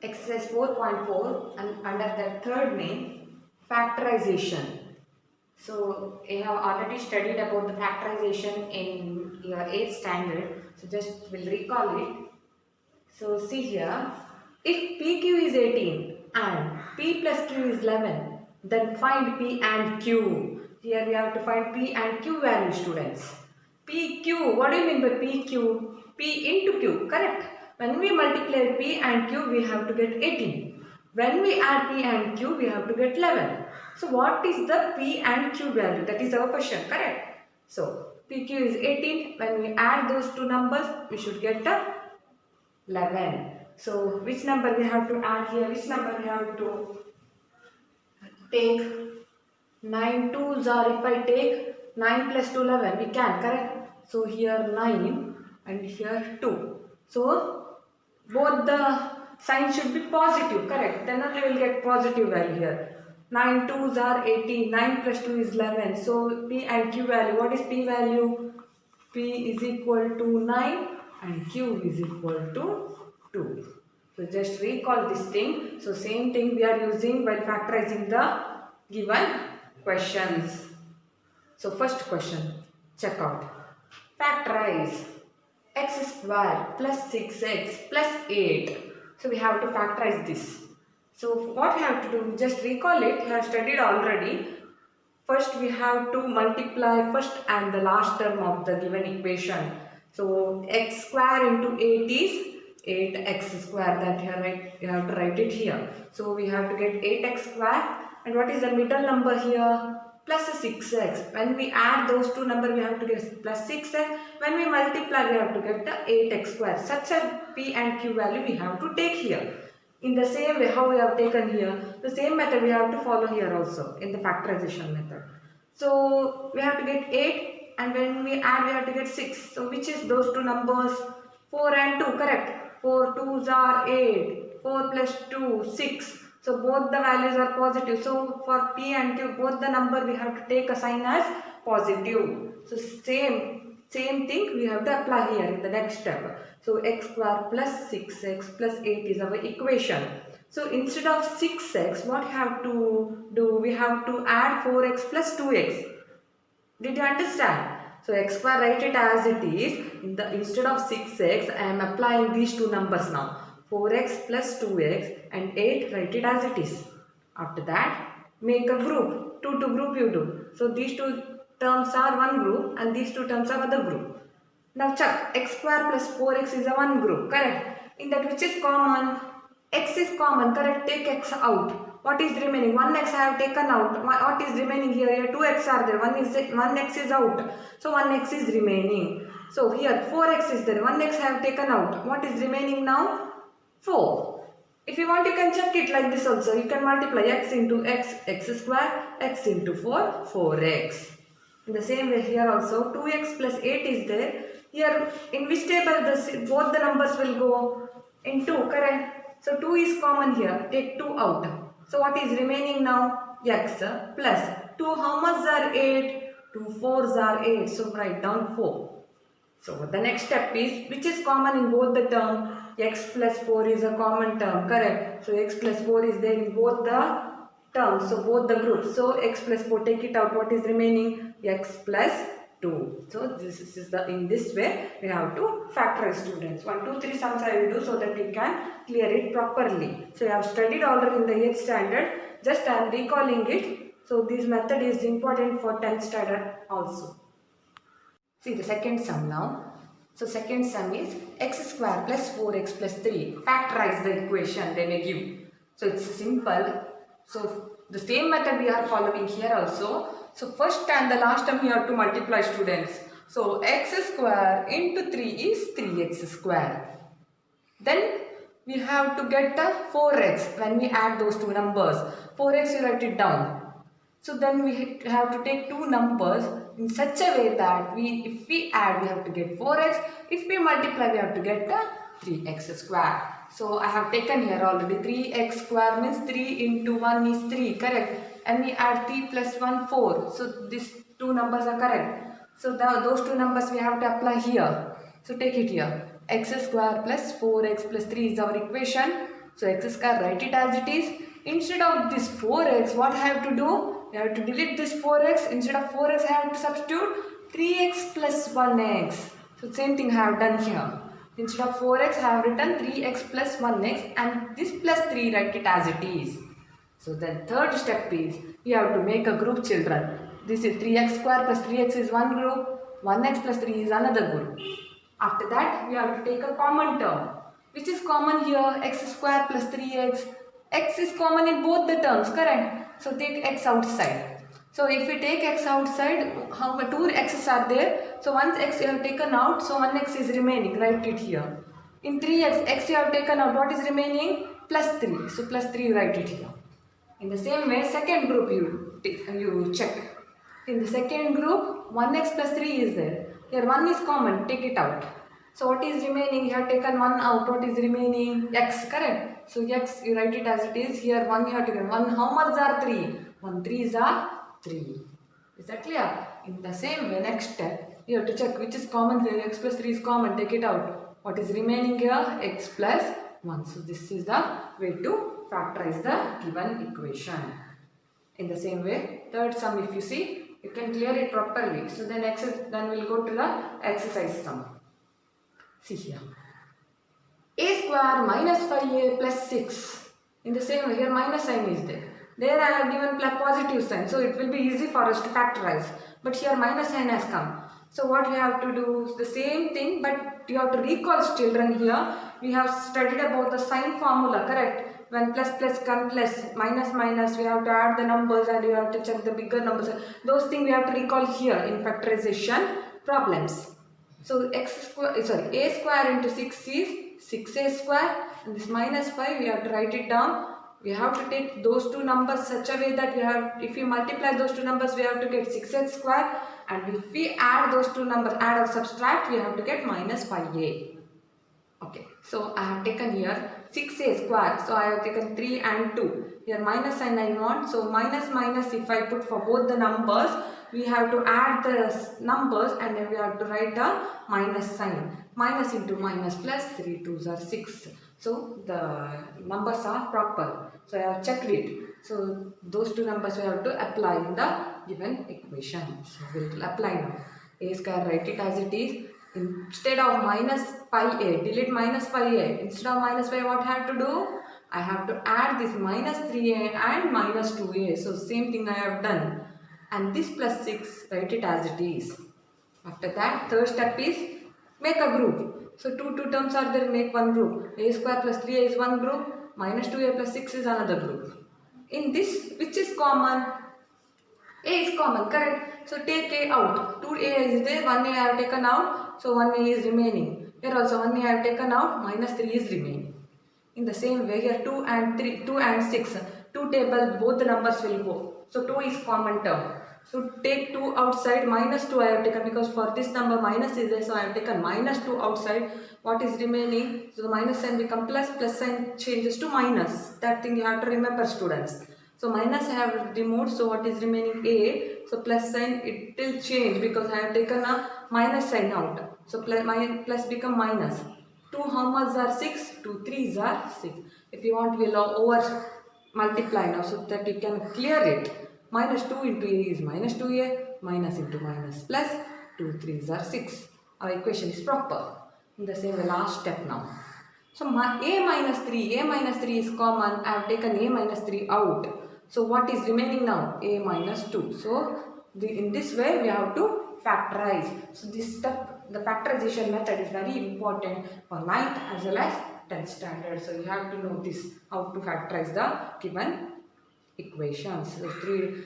Exercise 4.4 and under the third name factorization. So you have already studied about the factorization in your 8th standard. So just will recall it. So see here, if PQ is 18 and P plus Q is 11, then find P and Q. Here we have to find P and Q value, students. PQ, what do you mean by PQ? P into Q, correct? When we multiply P and Q, we have to get 18. When we add P and Q, we have to get 11. So what is the P and Q value? That is our question, correct? So PQ is 18. When we add those two numbers, we should get a 11. So which number we have to add here? Which number we have to take? 9 twos, or if I take 9 plus 2 11, we can, correct? So here 9 and here 2. So both the signs should be positive, correct? Then only we will get positive value here. 9 twos are 18, 9 plus 2 is 11. So P and Q value, what is P value? P is equal to 9 and Q is equal to 2. So just recall this thing. So same thing we are using while factorizing the given questions. So first question, check out. Factorize x square plus 6x plus 8. So we have to factorize this. So what we have to do, just recall it, we have studied already. First we have to multiply first and the last term of the given equation. So x square into 8 is 8x square, that you have to write it here. So we have to get 8x square, and what is the middle number here? Plus 6x. When we add those two numbers, we have to get plus 6x. When we multiply, we have to get the 8x square. Such a P and Q value we have to take here. In the same way how we have taken here, the same method we have to follow here also in the factorization method. So we have to get 8, and when we add we have to get 6. So which is those two numbers? 4 and 2, correct? 4 2s are 8, 4 plus 2, 6. So both the values are positive. So for P and Q, both the number we have to take a sign as positive. So same thing we have to apply here in the next step. So x square plus 6x plus 8 is our equation. So instead of 6x, what we have to do? We have to add 4x plus 2x. Did you understand? So x square, write it as it is. Instead of 6x, I am applying these two numbers now. 4x plus 2x and 8, write it as it is. After that, make a group. 2 to group you do. So these two terms are one group and these two terms are other group. Now check, x square plus 4x is a one group, correct? In that which is common? X is common, correct? Take x out. What is remaining? 1x I have taken out. What is remaining here? Here 2x are there. 1x is out. So 1x is remaining. So here 4x is there. 1x I have taken out. What is remaining now? 4. If you want, you can check it like this also. You can multiply x into x, x square, x into 4, 4x. In the same way here also 2x plus 8 is there. Here in which table both the numbers will go? In 2, correct? So 2 is common here. Take 2 out. So what is remaining now? X plus 2, how much are 8? 2 4s are 8. So write down 4. So the next step is, which is common in both the term? X plus 4 is a common term, correct? So x plus 4 is there in both the terms, so both the groups. So x plus 4, take it out. What is remaining? X plus 2. So this is in this way we have to factorize, students. 1 2 3 sums I will do so that you can clear it properly. So you have studied already in the 8th standard. Just I am recalling it. So this method is important for 10th standard also. See the second sum now. So second sum is x square plus 4x plus 3. Factorize the equation they may give. So it's simple. So the same method we are following here also. So first and the last term we have to multiply, students. So x square into 3 is 3x square. Then we have to get the 4x when we add those two numbers. 4x you write it down. So then we have to take two numbers in such a way that if we add we have to get 4x. If we multiply we have to get the 3x square. So I have taken here already 3x square means 3 into 1 is 3, correct? And we add 3 plus 1 4. So these two numbers are correct. So those two numbers we have to apply here. So take it here. X square plus 4x plus 3 is our equation. So x square, write it as it is. Instead of this 4x, what I have to do? I have to delete this 4x. Instead of 4x, I have to substitute 3x plus 1x. So same thing I have done here. Instead of 4x, I have written 3x plus 1x, and this plus 3, write it as it is. So the third step is, you have to make a group, children. This is 3x square plus 3x is one group, 1x plus 3 is another group. After that, we have to take a common term. Which is common here? X square plus 3x. X is common in both the terms, correct? So take x outside. So if we take x outside, how many 2 x's are there? So once x you have taken out, so 1x is remaining. Write it here. In 3x, x you have taken out. What is remaining? Plus 3. So plus 3, write it here. In the same way, second group you check. In the second group, 1x plus 3 is there. Here 1 is common, take it out. So what is remaining? You have taken 1 out. What is remaining? X, correct? So x, you write it as it is. Here 1 you have taken. 1, how much are 3? 1 3s are 3. Is that clear? In the same way, next step, you have to check which is common here. X plus 3 is common, take it out. What is remaining here? X plus 1. So this is the way to factorize the given equation. In the same way, third sum, if you see, you can clear it properly. So then we'll go to the exercise sum. See here. A square minus 5a plus 6. In the same way, here minus sign is there. There I have given positive sign. So it will be easy for us to factorize. But here minus sign has come. So what we have to do? The same thing, but you have to recall, children, here. We have studied about the sign formula, correct? When plus plus come plus, minus minus, we have to add the numbers and you have to check the bigger numbers. Those things we have to recall here in factorization problems. So a square into 6 is 6a square, and this minus 5 we have to write it down. We have to take those two numbers such a way that if you multiply those two numbers, we have to get 6x square, and if we add those two numbers, add or subtract, we have to get minus 5a. Okay, so I have taken here 6a square, so I have taken 3 and 2. Here minus sign I want, so minus minus, if I put for both the numbers, we have to add the numbers and then we have to write the minus sign. Minus into minus plus, 3 2s are 6. So the numbers are proper. So I have checked it. So those two numbers we have to apply in the given equation. So we will apply now. A square, write it as it is. Instead of minus 5a, delete minus 5a. Instead of minus 5, what I have to do? I have to add this minus 3a and minus 2a. So same thing I have done. And this plus 6, write it as it is. After that, third step is make a group. So two terms are there, make one group. A square plus 3a is one group. Minus 2a plus 6 is another group. In this, which is common? A is common, correct? So take a out. 2a is there, 1a I have taken out. So 1a is remaining. Here also 1a I have taken out, minus 3 is remaining. In the same way, here 2 and 6. 2 table, both the numbers will go. So 2 is common term. So take 2 outside, minus 2 I have taken, because for this number minus is there, so I have taken minus 2 outside. What is remaining? So the minus sign become plus sign changes to minus. That thing you have to remember, students. So minus I have removed, so what is remaining? A. So plus sign, it will change because I have taken a minus sign out. So plus become minus. 2 how much are 6? 2 3s are 6. If you want, we'll over multiply now so that you can clear it. Minus 2 into a is minus 2a, minus into minus plus 2 3s are 6. Our equation is proper. In the same way, last step now. So a minus 3 is common. I have taken a minus 3 out. So what is remaining now? A minus 2. So in this way we have to factorize. So this step, the factorization method is very important for 9th as well as 10th standard. So you have to know this, how to factorize the given equations. So three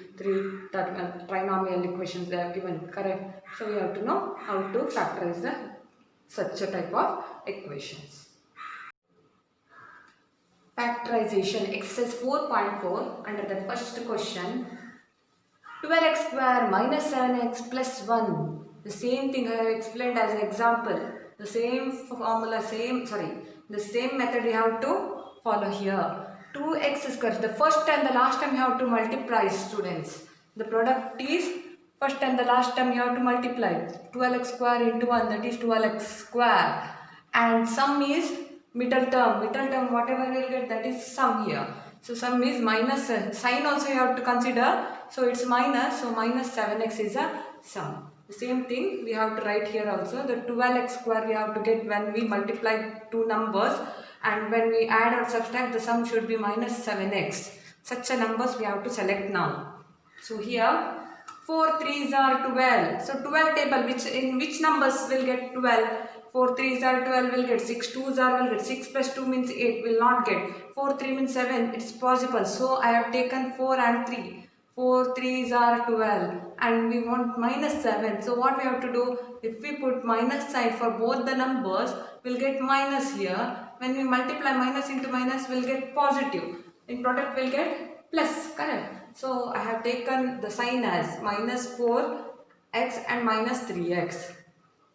trinomial equations they are given, correct? So we have to know how to factorize such a type of equations. Factorization exercise 4.4 under the first question. 12x square minus 7x plus 1. The same thing I have explained as an example. The same formula, the same method you have to follow here. 2x square, the first and the last time you have to multiply, students. The product is first and the last time you have to multiply. 12x square into 1, that is 12x square. And sum is middle term whatever we'll get, that is sum here. So sum is minus, sign also you have to consider, so it's minus, so minus 7x is a sum. The same thing we have to write here also, the 12x square we have to get when we multiply two numbers, and when we add or subtract the sum should be minus 7x. Such a numbers we have to select now. So here 4 3s are 12. So 12 table, which numbers will get 12? 4 3s are 12 will get, 6 2s are will get, 6 plus 2 means 8 will not get, 4 3 means 7, it's possible. So I have taken 4 and 3. 4 3s are 12 and we want minus 7. So what we have to do, if we put minus sign for both the numbers, we'll get minus here. When we multiply minus into minus, we'll get positive. In product we'll get plus, correct? So I have taken the sign as minus 4x and minus 3x.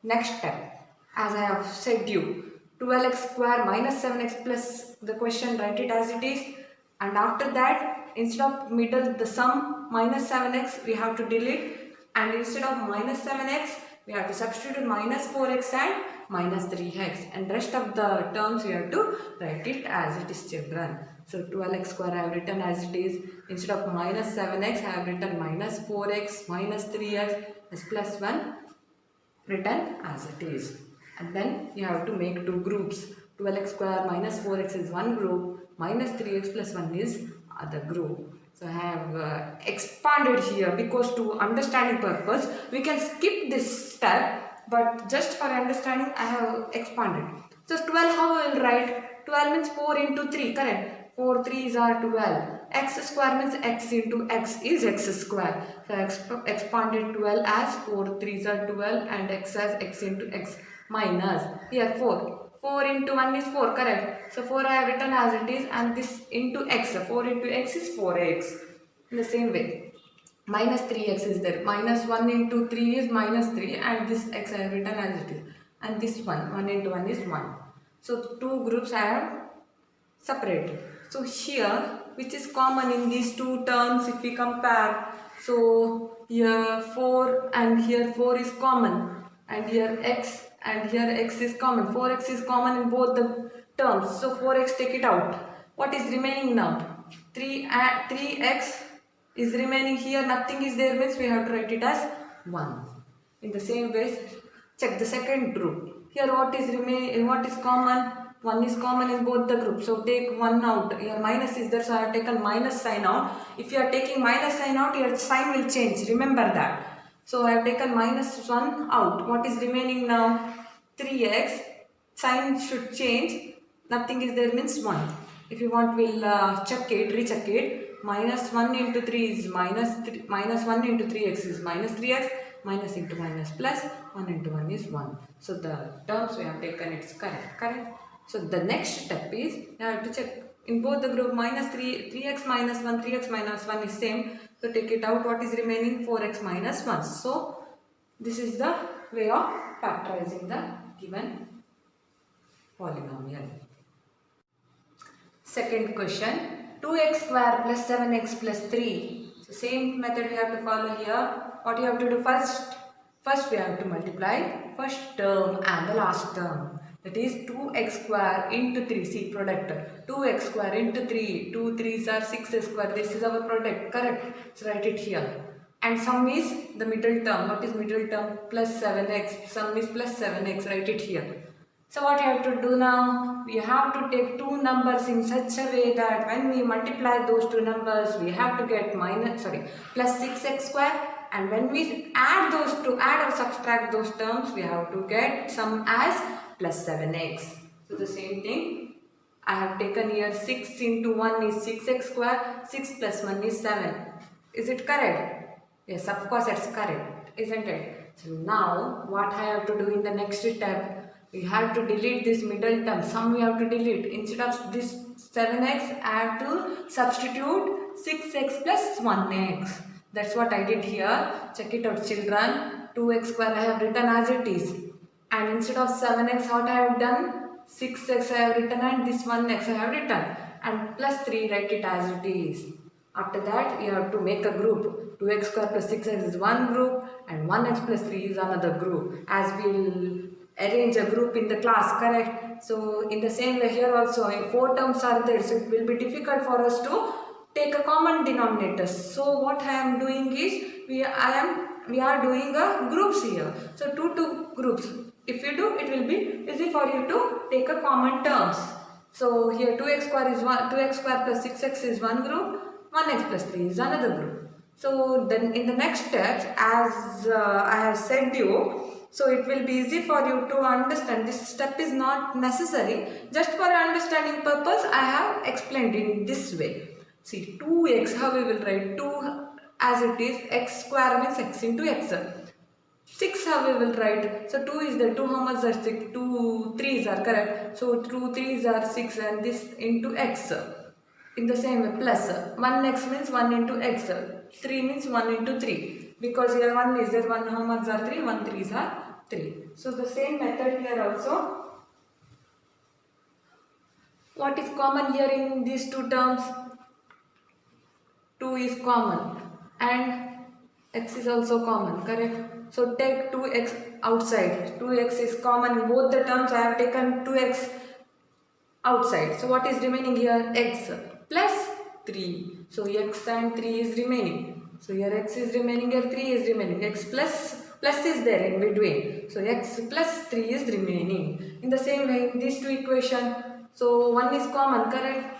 Next step, as I have said you, 12x square minus 7x plus the question, write it as it is. And after that, instead of middle the sum minus 7x, we have to delete, and instead of minus 7x, we have to substitute minus 4x and minus 3x, and rest of the terms we have to write it as it is, children. So 12x square I have written as it is. Instead of minus 7x, I have written minus 4x minus 3x is plus 1 written as it is. And then you have to make two groups. 12x square minus 4x is one group, minus 3x plus 1 is other group. So I have expanded here because to understanding purpose, we can skip this step, but just for understanding I have expanded. So 12 how we will write? 12 means 4 into 3, correct? 4 3s are 12. X square means x into x is x square. So I expanded 12 as 4 3s are 12 and x as x into x minus here 4. 4 into 1 is 4, correct? So 4 I have written as it is, and this into x. 4 into x is 4x. In the same way, minus 3x is there. Minus 1 into 3 is minus 3, and this x I have written as it is. And this 1 into 1 is 1. So two groups I have separated. So here, which is common in these two terms if we compare? So here 4 and here 4 is common, and here x and here x is common. 4x is common in both the terms. So 4x, take it out. What is remaining now? 3x is remaining here. Nothing is there means we have to write it as 1. In the same way, check the second group. Here what is remaining? What is common? 1 is common in both the groups. So take 1 out. Here minus is there, so I have taken minus sign out. If you are taking minus sign out, your sign will change. Remember that. So I have taken minus 1 out. What is remaining now? 3x. Sign should change. Nothing is there means 1. If you want, we'll check it, recheck it. Minus 1 into 3 is minus 1 into 3x is minus 3x. Minus into minus plus 1 into 1 is 1. So the terms we have taken, it's correct. Correct? So the next step is you have to check in both the group minus 3x minus 1, 3x minus 1 is same. So take it out. What is remaining? 4x minus 1. So this is the way of factorizing the given polynomial. Second question, 2x square plus 7x plus 3. So same method we have to follow here. What you have to do first? First we have to multiply first term and the last term. That is 2x square into 3. See product. 2x square into 3. 2 3s are 6 square. This is our product. Correct. So write it here. And sum is the middle term. What is middle term? Plus 7x. Sum is plus 7x. Write it here. So what you have to do now? We have to take two numbers in such a way that when we multiply those two numbers, we have to get plus 6x square. And when we add or subtract those terms, we have to get sum as plus 7x. So the same thing, I have taken here 6 into 1 is 6x square, 6 plus 1 is 7. Is it correct? Yes, of course it's correct, isn't it? So now what I have to do in the next step? We have to delete this middle term. Sum we have to delete. Instead of this 7x, I have to substitute 6x plus 1x. That's what I did here. Check it out, children. 2x square I have written as it is. And instead of 7x, what I have done? 6x I have written and this 1x I have written. And plus 3, write it as it is. After that, you have to make a group. 2x square plus 6x is one group and 1x plus 3 is another group. As we'll arrange a group in the class, correct? So in the same way here also, if 4 terms are there, so it will be difficult for us to take a common denominator. So what I am doing is, we are doing a groups here. So two groups. If you do, it will be easy for you to take a common terms. So here 2x square is 2x square plus 6x is one group, 1x plus 3 is another group. So then in the next steps, as I have said you, so it will be easy for you to understand. This step is not necessary. Just for understanding purpose, I have explained in this way. See, 2x, how we will write 2 as it is, x square means x into x. 6 how we will write. So 2 is there, 2 how much are 6? 2 3s are correct. So 2 3s are 6 and this into x. In the same way, plus 1x means 1 into x. 3 means 1 into 3. Because here 1 is there, 1 how much are 3? 1 3s are 3. So the same method here also. What is common here in these two terms? 2 is common and x is also common, correct? So take 2x outside. 2x is common in both the terms. I have taken 2x outside. So what is remaining here? X plus 3. So x and 3 is remaining. So here x is remaining, here 3 is remaining. X plus is there in between. So x plus 3 is remaining. In the same way, in these two equations, so 1 is common, correct?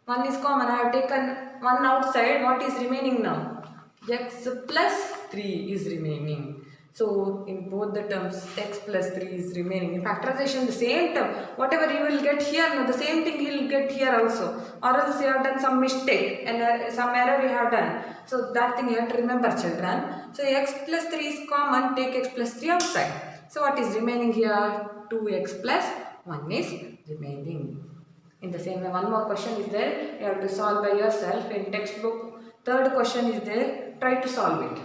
1 is common. I have taken 1 outside. What is remaining now? X plus 3 is remaining. So in both the terms, x plus 3 is remaining. In factorization, the same term, whatever you will get here, no, the same thing you will get here also. Or else you have done some mistake and some error you have done. So that thing you have to remember, children. So x plus 3 is common, take x plus 3 outside. So what is remaining here? 2x plus 1 is remaining. In the same way, one more question is there. You have to solve by yourself in textbook. Third question is there. Try to solve it.